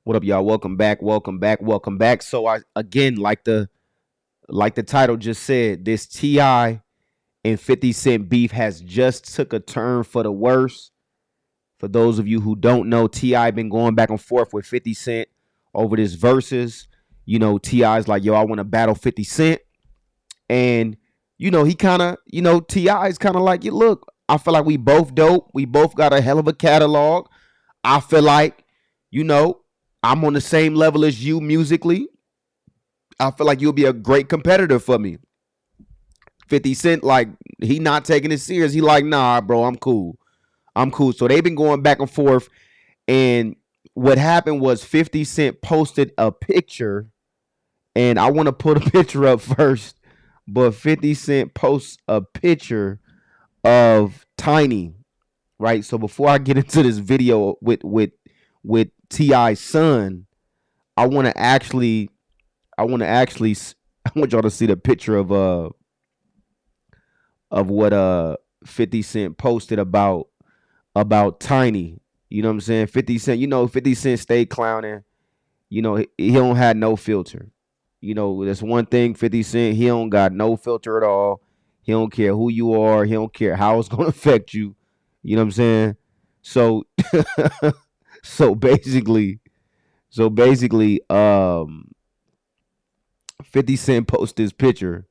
What up, y'all? Welcome back. Welcome back. Welcome back. So I again, like the title just said, this Ti and 50 Cent beef has just took a turn for the worse. For those of you who don't know, Ti been going back and forth with 50 Cent over this verses. Ti's like, yo, I want to battle 50 Cent, and he kind of, Ti's kind of like, you look, I feel like we both dope. We both got a hell of a catalog. I feel like, you know, I'm on the same level as you musically. I feel like you'll be a great competitor for me. 50 Cent, like, he not taking it serious. He like, nah, bro, I'm cool. I'm cool. So they've been going back and forth. And what happened was 50 Cent posted a picture. And I want to put a picture up first. But 50 Cent posts a picture of Tiny, right? So before I get into this video with T.I.'s son, I want to actually I want y'all to see the picture of what 50 Cent posted about Tiny. You know what I'm saying? 50 Cent, 50 Cent stayed clowning. He don't have no filter. That's one thing, 50 Cent, he don't got no filter at all. He don't care who you are. He don't care how it's gonna affect you. You know what I'm saying? So so basically, 50 Cent post this picture.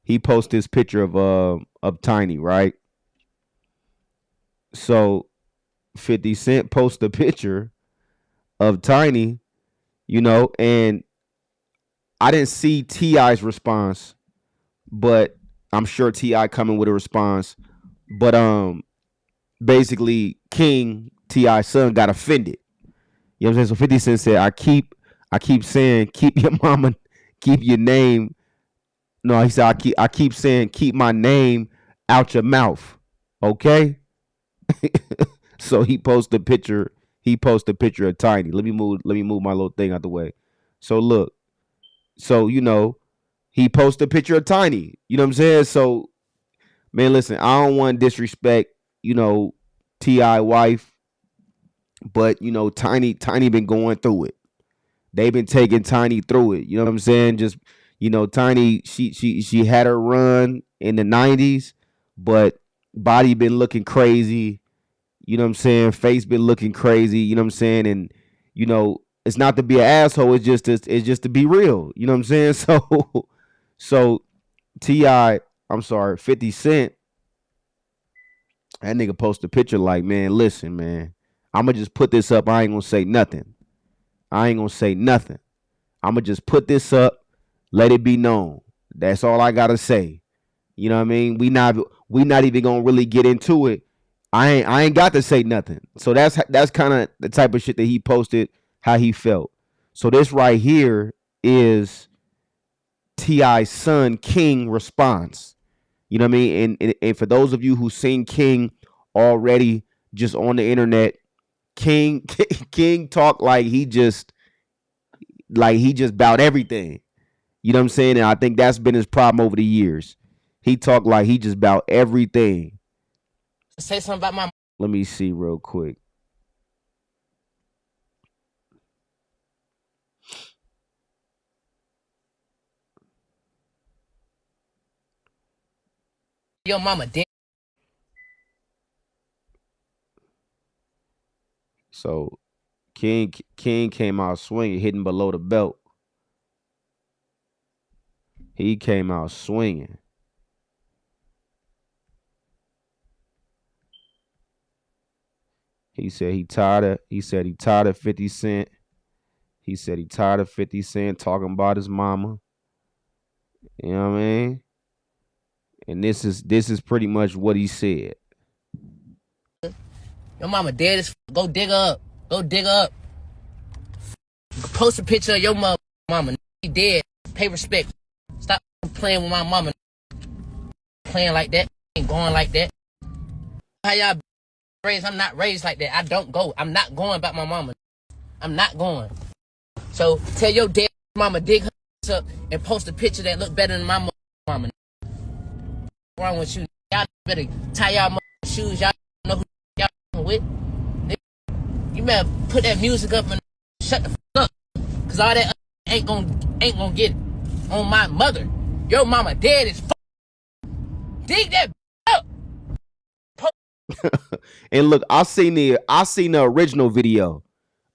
He posts this picture of Tiny, right? So 50 Cent posts a picture of Tiny, and I didn't see T.I.'s response, but I'm sure T.I. coming with a response. But basically King, T.I.'s son, got offended. You know what I'm saying? So 50 Cent said, I keep saying, keep your mama, keep your name. No, he said, I keep saying, keep my name out your mouth. Okay? So he posted a picture. He posted a picture of Tiny. Let me move my little thing out the way. So look. So, he posted a picture of Tiny. You know what I'm saying? So, man, listen, I don't want to disrespect, T.I. wife, but Tiny been going through it. They've been taking Tiny through it. You know what I'm saying? Just, Tiny, she had her run in the 90s, but body been looking crazy. You know what I'm saying? Face been looking crazy. You know what I'm saying? And, it's not to be an asshole. It's just to be real. You know what I'm saying? So T.I., I'm sorry, 50 Cent, that nigga posted a picture like, man, listen, man, I'm going to just put this up. I ain't going to say nothing. I'm going to just put this up. Let it be known. That's all I got to say. You know what I mean? We not even going to really get into it. I ain't got to say nothing. So that's kind of the type of shit that he posted, how he felt. So this right here is T.I.'s son, King, response. You know what I mean? And for those of you who seen King already just on the internet, King talked like he just about everything. You know what I'm saying? And I think that's been his problem over the years. He talked like he just about everything. Say something about my. Let me see real quick. Your mama dead. So King came out swinging, hitting below the belt. He came out swinging. He said he tired of 50 Cent. He said he tired of 50 Cent talking about his mama. You know what I mean? And this is pretty much what he said. Your mama dead as go dig her up. Go dig her up. Post a picture of your mama. She dead. Pay respect. Stop playing with my mama. Playing like that. Ain't going like that. How y'all raised? I'm not raised like that. I don't go. I'm not going about my mama. I'm not going. So tell your dead mama dig her up and post a picture that look better than my mama. What's wrong with you? Y'all better tie y'all shoes. Y'all know who y'all with. You better put that music up and shut the fuck up. Cause all that ain't gonna get on my mother. Your mama dead as fuck. Dig that up. And look, I seen the original video.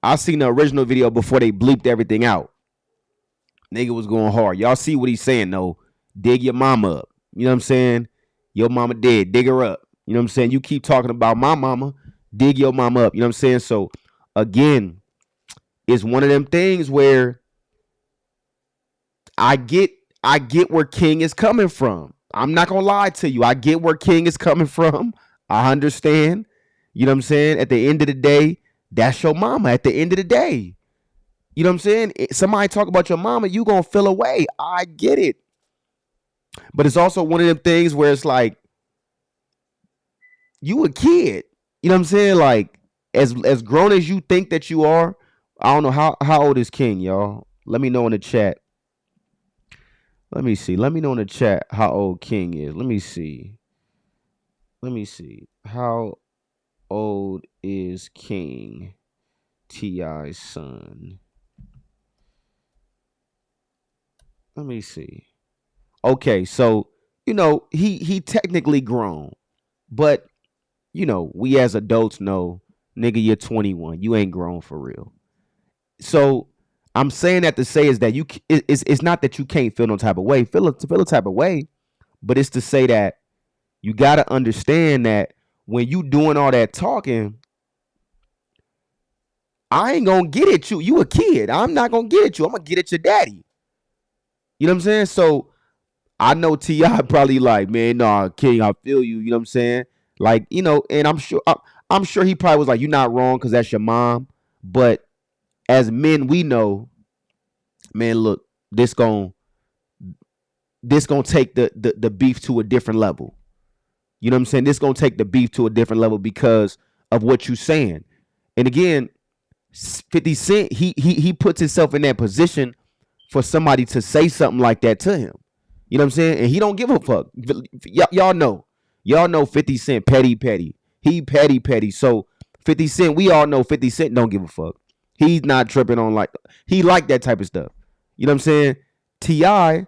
I seen the original video before they bleeped everything out. Nigga was going hard. Y'all see what he's saying though. Dig your mama up. You know what I'm saying? Your mama dead. Dig her up. You know what I'm saying? You keep talking about my mama. Dig your mama up. You know what I'm saying? So again, it's one of them things where I get where King is coming from. I'm not gonna lie to you. I get where King is coming from. I understand. You know what I'm saying? At the end of the day, that's your mama. At the end of the day. You know what I'm saying? Somebody talk about your mama, you gonna feel away. I get it. But it's also one of them things where it's like, you a kid. You know what I'm saying? Like, as grown as you think that you are, I don't know how old is King, y'all. Let me know in the chat. Let me see. Let me know in the chat how old King is. Let me see. How old is King, T.I.'s son? Let me see. Okay, so you know he technically grown, but you know we as adults know, nigga, you're 21. You ain't grown for real. So I'm saying that to say is that it's not that you can't feel no type of way, feel a type of way, but it's to say that you gotta understand that when you doing all that talking, I ain't gonna get at you. You a kid. I'm not gonna get at you. I'm gonna get at your daddy. You know what I'm saying? So I know T.I. probably like, man, nah, King, I feel you. You know what I'm saying? Like, you know, and I'm sure he probably was like, you're not wrong because that's your mom. But as men, we know, man, look, this gonna take the beef to a different level. You know what I'm saying? This gonna take the beef to a different level because of what you saying. And again, 50 Cent, he puts himself in that position for somebody to say something like that to him. You know what I'm saying? And he don't give a fuck. Y'all know 50 Cent petty. He petty. So 50 Cent, we all know 50 Cent don't give a fuck. He's not tripping on he like that type of stuff. You know what I'm saying? T.I.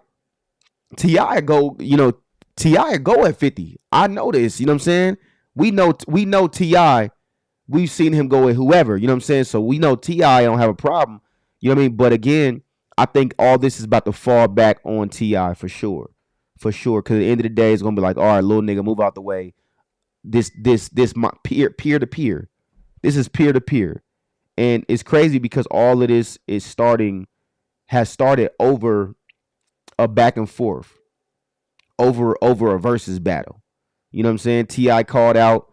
go, you know, T.I. go at 50. I know this, you know what I'm saying? We know T.I. We've seen him go at whoever, you know what I'm saying? So we know T.I. don't have a problem. You know what I mean? But again, I think all this is about to fall back on T.I. for sure. Because at the end of the day, it's gonna be like, all right, little nigga, move out the way. This my peer to peer. This is peer to peer. And it's crazy because all of this has started over a back and forth, over a versus battle. You know what I'm saying? T.I. called out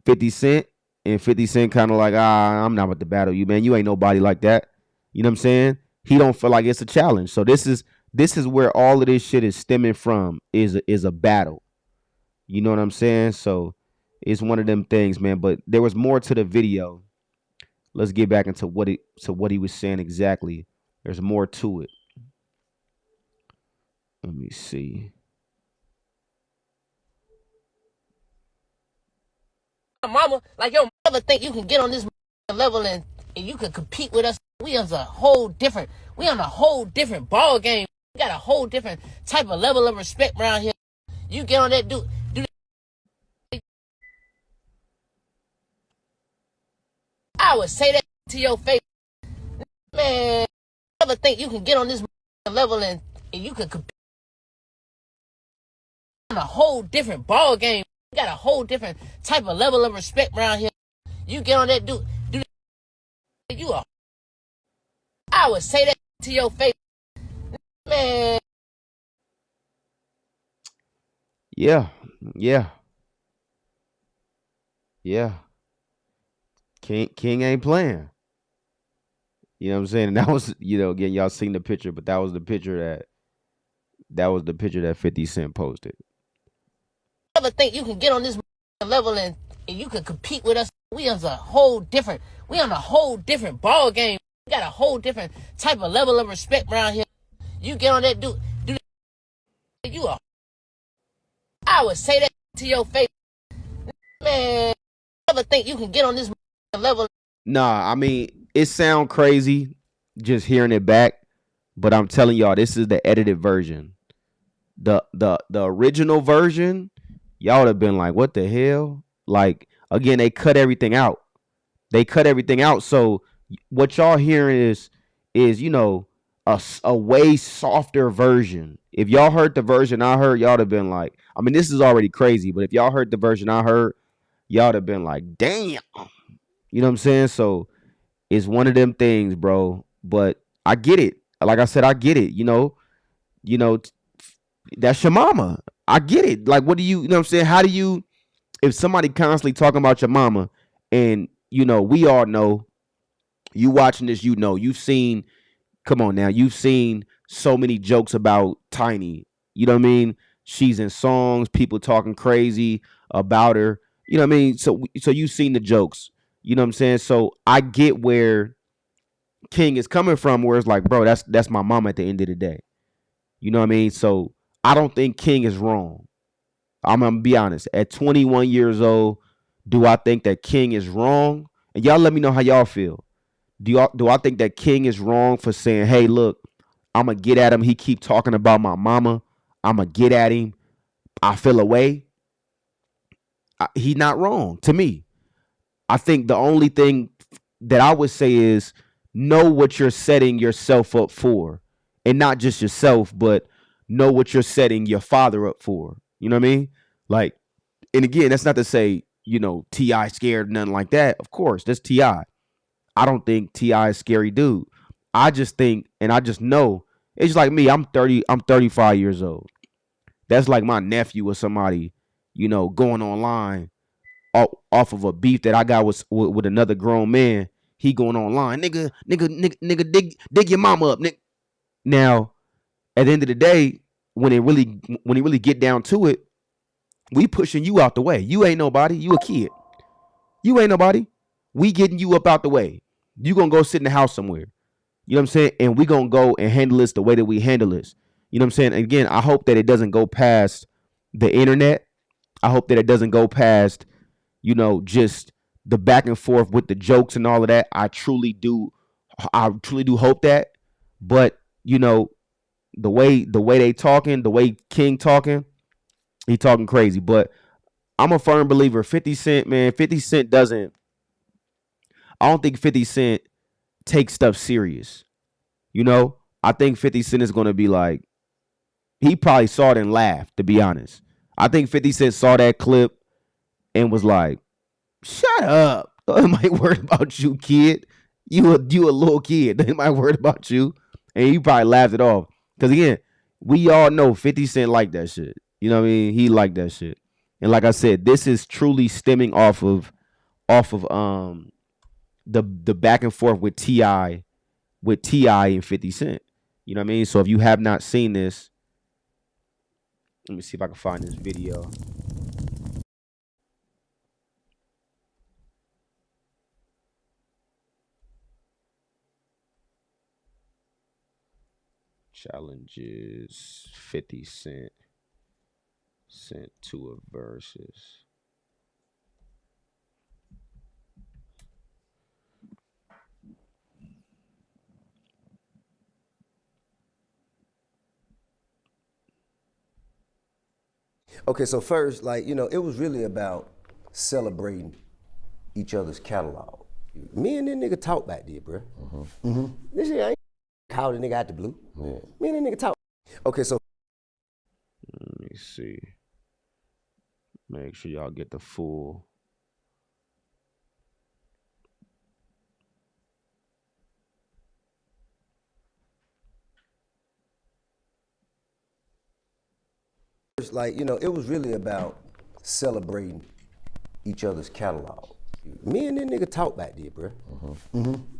50 Cent, and 50 Cent kind of like, I'm not about to battle you, man. You ain't nobody like that. You know what I'm saying? He don't feel like it's a challenge. So this is where all of this shit is stemming from, is a battle. You know what I'm saying? So it's one of them things, man. But there was more to the video. Let's get back into what he was saying exactly. There's more to it. Let me see. Mama, like your mother think you can get on this level and you can compete with us. We on a whole different ball game. We got a whole different type of level of respect around here. You get on that do that. I would say that to your face. Man, mother think you can get on this level and you can compete on a whole different ball game. We got a whole different type of level of respect around here. You get on that do that. You are. I would say that to your face. Man. Yeah. King ain't playing. You know what I'm saying? And that was, you know, again, y'all seen the picture, but that was the picture that 50 Cent posted. Never think you can get on this level and you can compete with us. We on a whole different ball game. We got a whole different type of level of respect around here. You get on that do that. You are. I would say that to your face. Man, never think you can get on this level. Nah, I mean, it sound crazy just hearing it back, but I'm telling y'all, this is the edited version. The original version, y'all would have been like, what the hell? Like, again, they cut everything out. They cut everything out. So what y'all hearing is a way softer version. If y'all heard the version I heard, y'all would have been like, I mean, this is already crazy, but if y'all heard the version I heard, y'all would have been like, damn. You know what I'm saying? So it's one of them things, bro. But I get it. Like I said, I get it. You know, that's your mama. I get it. Like, what do you know what I'm saying? How do you, if somebody constantly talking about your mama, and we all know, you watching this, you've seen, come on now, you've seen so many jokes about Tiny. You know what I mean? She's in songs, people talking crazy about her. You know what I mean? So you've seen the jokes. You know what I'm saying? So I get where King is coming from, where it's like, bro, that's my mom at the end of the day. You know what I mean? So I don't think King is wrong. I'm gonna be honest. At 21 years old, do I think that King is wrong? And y'all let me know how y'all feel. Do I think that King is wrong for saying, hey, look, I'm gonna get at him. He keep talking about my mama. I'm gonna get at him. I feel away. He's not wrong to me. I think the only thing that I would say is know what you're setting yourself up for, and not just yourself, but know what you're setting your father up for. You know what I mean? Like, and again, that's not to say, T.I. scared, nothing like that. Of course, that's T.I. I don't think T.I. is a scary dude. I just think, and I just know, it's like me. I'm 35 years old. That's like my nephew or somebody, going online off of a beef that I got with another grown man. He going online, nigga, dig your mama up, nigga. Now, at the end of the day, when it really get down to it, we pushing you out the way. You ain't nobody. You a kid. You ain't nobody. We getting you up out the way. You gonna go sit in the house somewhere. You know what I'm saying? And we gonna go and handle this the way that we handle this. You know what I'm saying? And again, I hope that it doesn't go past the internet. I hope that it doesn't go past, just the back and forth with the jokes and all of that. I truly do hope that. But, the way they talking, the way King talking, he talking crazy. But I'm a firm believer. 50 Cent, man, 50 Cent doesn't. I don't think 50 Cent takes stuff serious. I think 50 Cent is gonna be like, he probably saw it and laughed, to be honest. I think 50 Cent saw that clip and was like, shut up. Nobody worried about you, kid. You a little kid. Nobody worried about you. And he probably laughed it off. Because again, we all know 50 Cent like that shit. You know what I mean? He like that shit. And like I said, this is truly stemming off of the back and forth with T.I. and 50 Cent. You know what I mean? So if you have not seen this, let me see if I can find this video. Challenges 50 Cent sent to a versus. Okay, so first, it was really about celebrating each other's catalog. Me and that nigga talk back there, bro. This shit ain't called a nigga out the blue. Yeah. Me and that nigga talk. Okay, so. Let me see. Make sure y'all get the full. It was really about celebrating each other's catalog. Me and that nigga talk back there, bro.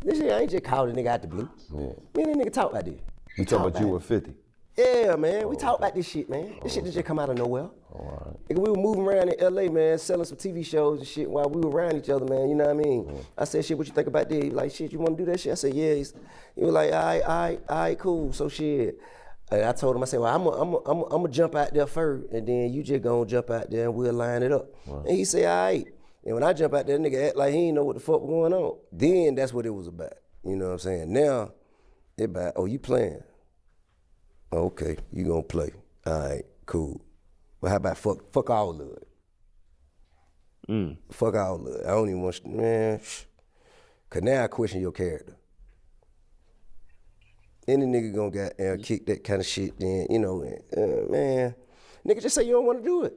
This shit ain't just called a nigga out the blue. Yeah. Me and that nigga talk back there. You talking about you with 50? Yeah, man. We talk about this shit, man. This shit just come out of nowhere. All right. Nigga, we were moving around in LA, man, selling some TV shows and shit while we were around each other, man. You know what I mean? Yeah. I said, shit, what you think about this? He was like, shit, you want to do that shit? I said, yeah. He was like, all right, cool. So shit. And I told him, I said, well, I'm gonna jump out there first, and then you just gonna jump out there and we'll line it up. Wow. And he said, all right. And when I jump out there, nigga act like he ain't know what the fuck was going on. Then that's what it was about. You know what I'm saying? Now, it about, oh, you playing. Oh, okay, you gonna play. All right, cool. But how about fuck all of it? Fuck all of it. I don't even want, man, cause now I question your character. Any nigga gonna get kick that kind of shit, then, you know, man, nigga just say you don't want to do it.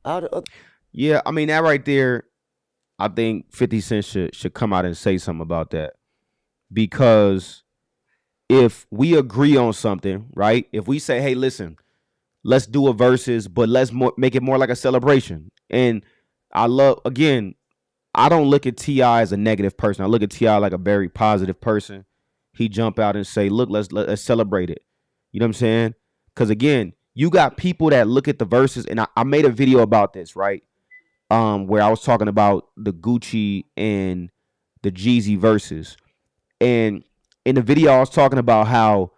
All the other. Yeah, I mean, that right there, I think 50 Cent should come out and say something about that. Because if we agree on something, right? If we say, hey, listen, let's do a versus, but let's make it more like a celebration. And I don't look at T.I. as a negative person. I look at T.I. like a very positive person. He jump out and say, look, let's celebrate it. You know what I'm saying? Because again, you got people that look at the verses, and I made a video about this, right? Where I was talking about the Gucci and the Jeezy verses. And in the video, I was talking about how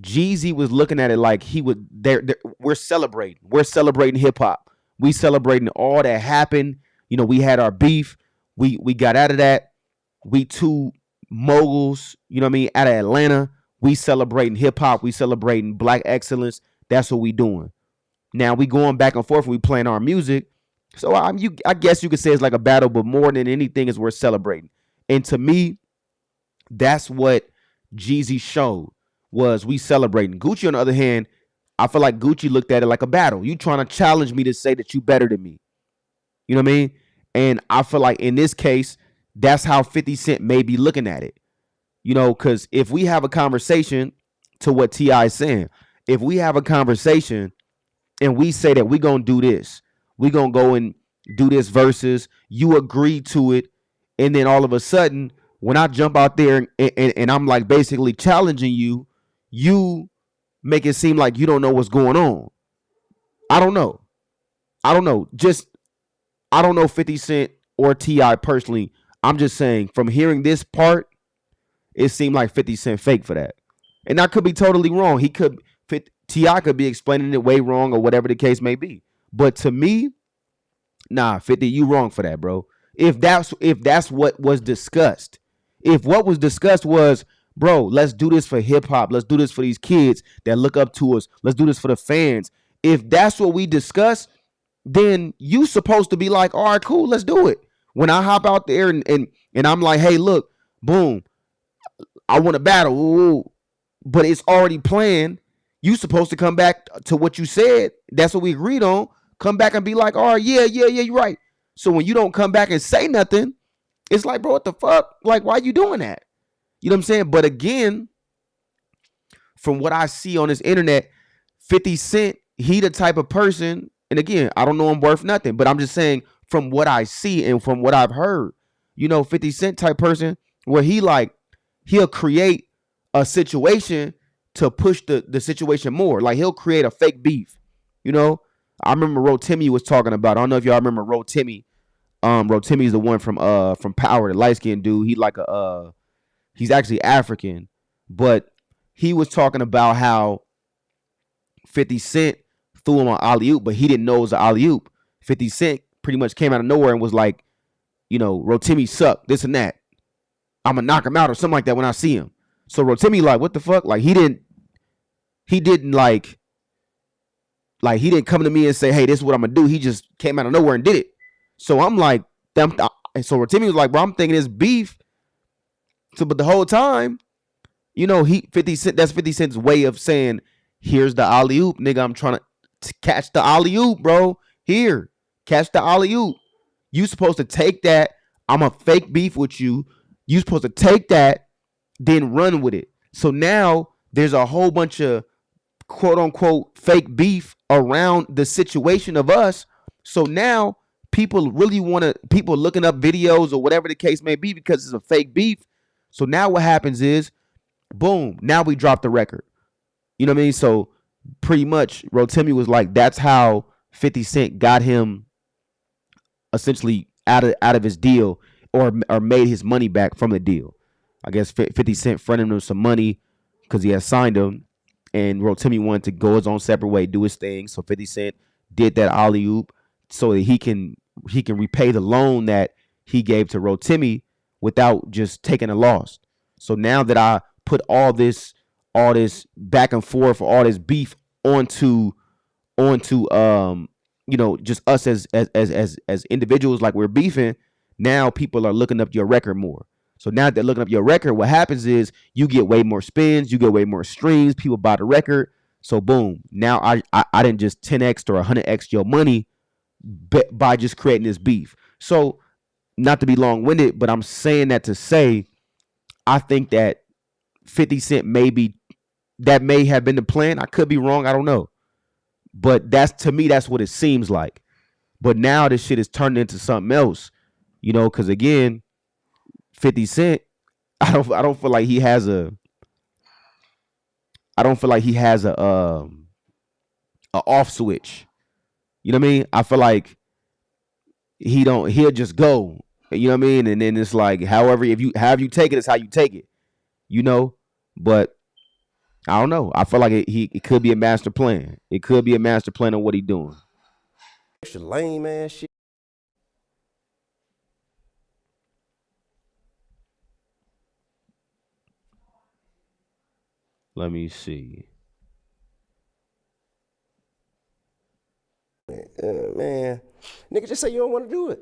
Jeezy was looking at it like we're celebrating hip hop. We celebrating all that happened. You know, we had our beef. We got out of that. We two moguls, you know what I mean, out of Atlanta. We celebrating hip hop. We celebrating black excellence. That's what we doing. Now we going back and forth. We playing our music. So I guess you could say it's like a battle, but more than anything is we're celebrating. And to me, that's what Jeezy showed, was we celebrating. Gucci, on the other hand, I feel like Gucci looked at it like a battle. You trying to challenge me to say that you better than me. You know what I mean? And I feel like in this case, that's how 50 Cent may be looking at it. You know, because if we have a conversation, to what T.I. is saying, if we have a conversation and we say that we're going to do this, we're going to go and do this versus, you agree to it, and then all of a sudden, when I jump out there and I'm like basically challenging you, you make it seem like you don't know what's going on. I don't know. I don't know 50 Cent or T.I. personally. I'm just saying, from hearing this part, it seemed like 50 Cent fake for that. And I could be totally wrong. T.I. could be explaining it way wrong or whatever the case may be. But to me, nah, 50, you wrong for that, bro. If that's what was discussed. If what was discussed was, bro, let's do this for hip hop. Let's do this for these kids that look up to us. Let's do this for the fans. If that's what we discuss, then you supposed to be like, all right, cool, let's do it. When I hop out there and I'm like, hey, look, boom, I want to battle, ooh, but it's already planned. You supposed to come back to what you said. That's what we agreed on. Come back and be like, all right, yeah, you're right. So when you don't come back and say nothing, it's like, bro, what the fuck? Like, why you doing that? You know what I'm saying? But again, from what I see on this internet, 50 Cent, he the type of person, and again, I don't know him worth nothing, but I'm just saying from what I see and from what I've heard, 50 Cent type person where he'll create a situation to push the situation more. Like, he'll create a fake beef. I remember Rotimi was talking about, I don't know if y'all remember Rotimi. Rotimi's the one from Power, the light-skinned dude. He's actually African, but he was talking about how 50 Cent threw him on alley-oop, but he didn't know it was an alley-oop. 50 Cent pretty much came out of nowhere and was like, Rotimi suck, this and that. I'm gonna knock him out or something like that when I see him. So Rotimi like, what the fuck? Like, he didn't come to me and say, hey, this is what I'm gonna do. He just came out of nowhere and did it. So I'm like, so Rotimi was like, bro, I'm thinking it's beef. So, but the whole time, 50 Cent, that's 50 Cent's way of saying, here's the alley-oop, nigga. I'm trying to catch the alley-oop, bro. Here, catch the alley-oop. You supposed to take that. I'm a fake beef with you. You supposed to take that, then run with it. So now there's a whole bunch of quote unquote fake beef around the situation of us. So now people looking up videos or whatever the case may be because it's a fake beef. So now what happens is, boom, now we drop the record. You know what I mean? So pretty much Rotimi was like, that's how 50 Cent got him essentially out of his deal or made his money back from the deal. I guess 50 Cent fronted him some money because he had signed him, and Rotimi wanted to go his own separate way, do his thing. So 50 Cent did that alley-oop so that he can repay the loan that he gave to Rotimi without just taking a loss. So now that I put all this back and forth, all this beef onto just us as individuals, like we're beefing, now people are looking up your record more. So now that they're looking up your record, what happens is you get way more spins, you get way more streams, people buy the record. So boom, now I didn't just 10x or 100x your money by just creating this beef. So not to be long-winded, but I'm saying that to say I think that 50 Cent that may have been the plan. I could be wrong, I don't know. But to me, that's what it seems like. But now this shit is turned into something else, because again, 50 Cent, I don't feel like he has a off switch. You know what I mean? I feel like he'll just go. You know what I mean? And then it's like, however you take it, it's how you take it. But I don't know. I feel like it could be a master plan. It could be a master plan on what he's doing. Extra lame ass shit. Let me see. Man, nigga, just say you don't want to do it.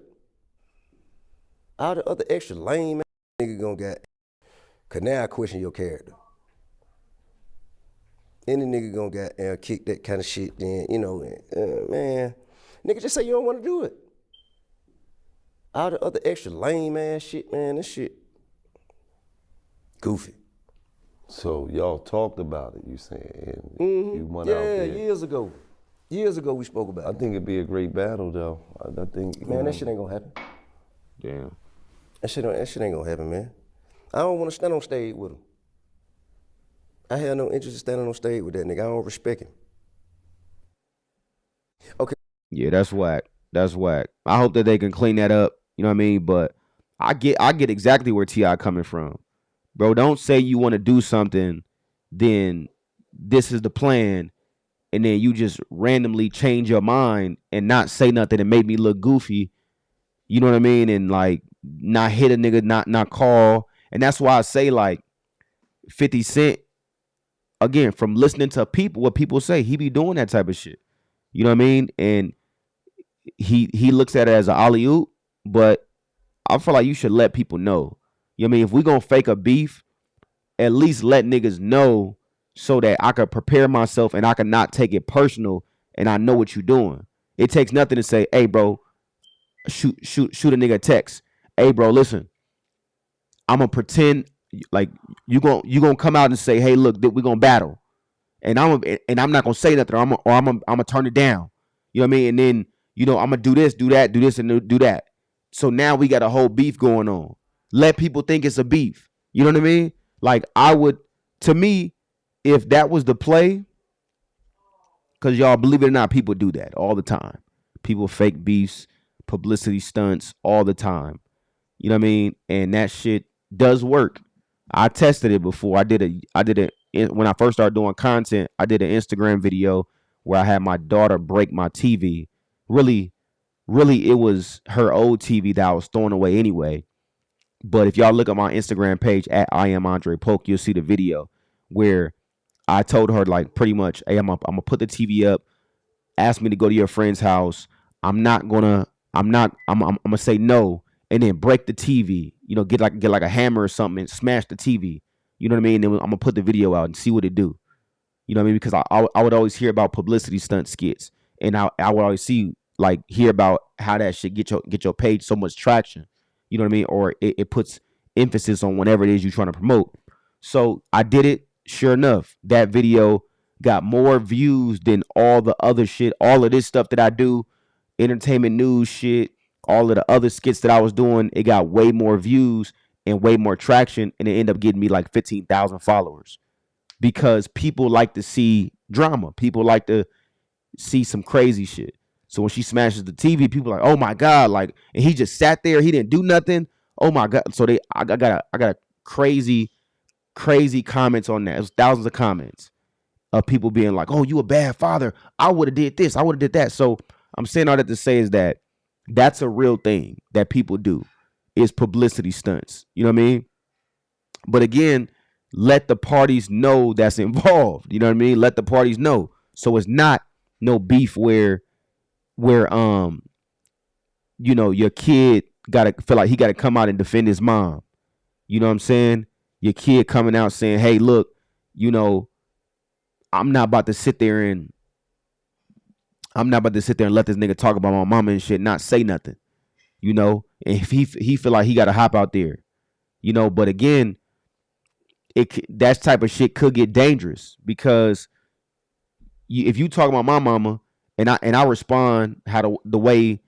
All the other extra lame ass nigga gonna get. Cause now I question your character. Any nigga gonna get kick that kind of shit, then man, nigga, just say you don't want to do it. All the other extra lame ass shit, man, this shit goofy. So y'all talked about it, you saying? And you went out there. Years ago. Years ago we spoke about it. I think it'd be a great battle, though. I think. Man, that shit ain't gonna happen. Damn. That shit ain't gonna happen, man. I don't want to stand on stage with him. I have no interest in standing on stage with that nigga. I don't respect him. Okay. Yeah, that's whack. That's whack. I hope that they can clean that up. You know what I mean? But I get exactly where T.I. coming from. Bro, don't say you want to do something, then this is the plan, and then you just randomly change your mind and not say nothing and make me look goofy. You know what I mean? And like not hit a nigga, not call. And that's why I say like 50 Cent, again, from listening to what people say, he be doing that type of shit. You know what I mean? And he looks at it as an alley-oop, but I feel like you should let people know. You know what I mean? If we gonna fake a beef, at least let niggas know so that I could prepare myself and I can not take it personal and I know what you're doing. It takes nothing to say, hey, bro, shoot a nigga a text. Hey, bro, listen, I'm gonna pretend like you gonna come out and say, hey, look, we're gonna battle. And I'm not gonna say nothing, or I'm gonna turn it down. You know what I mean? And then, I'm gonna do this, and do that. So now we got a whole beef going on. Let people think it's a beef. You know what I mean? Like to me, if that was the play, because y'all, believe it or not, people do that all the time. People fake beefs, publicity stunts all the time. You know what I mean? And that shit does work. I tested it before. I did it when I first started doing content. I did an Instagram video where I had my daughter break my TV. Really, it was her old TV that I was throwing away anyway. But if y'all look at my Instagram page at I am Andre Polk, you'll see the video where I told her like pretty much, hey, I'm gonna put the TV up. Ask me to go to your friend's house. I'm gonna say no, and then break the TV. Get like a hammer or something and smash the TV. You know what I mean? Then I'm gonna put the video out and see what it do. You know what I mean? Because I would always hear about publicity stunt skits, and I would always hear about how that shit get your page so much traction. You know what I mean? Or it puts emphasis on whatever it is you're trying to promote. So I did it. Sure enough, that video got more views than all the other shit, all of this stuff that I do, entertainment news shit, all of the other skits that I was doing. It got way more views and way more traction, and it ended up getting me like 15,000 followers because people like to see drama. People like to see some crazy shit. So when she smashes the TV, people are like, oh my God, like, and he just sat there, he didn't do nothing. Oh my God. So I got a crazy comments on that. It was thousands of comments of people being like, oh, you a bad father. I would have did this. I would have did that. So I'm saying all that to say is that That's a real thing that people do, is publicity stunts. You know what I mean? But again, let the parties know that's involved. You know what I mean? Let the parties know. So it's not no beef where your kid gotta feel like he gotta come out and defend his mom. You know what I'm saying? Your kid coming out saying, hey, look, I'm not about to sit there and let this nigga talk about my mama and shit, not say nothing. And if he feel like he gotta hop out there, but again, that type of shit could get dangerous, because if you talk about my mama and I respond how the way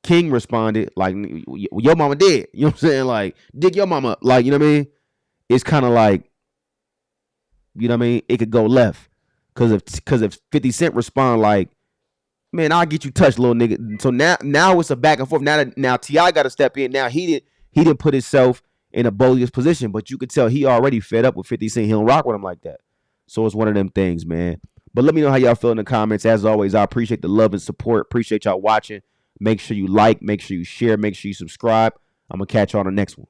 King responded, like, your mama dead. You know what I'm saying? Like, dig your mama. Like, you know what I mean? It's kind of like, you know what I mean? It could go left. Cause if 50 Cent respond like, man, I'll get you touched, little nigga. So now it's a back and forth. Now T.I. got to step in. Now he didn't put himself in a bogus position, but you could tell he already fed up with 50 Cent. He don't rock with him like that. So it's one of them things, man. But let me know how y'all feel in the comments. As always, I appreciate the love and support. Appreciate y'all watching. Make sure you like, make sure you share, make sure you subscribe. I'm going to catch y'all on the next one.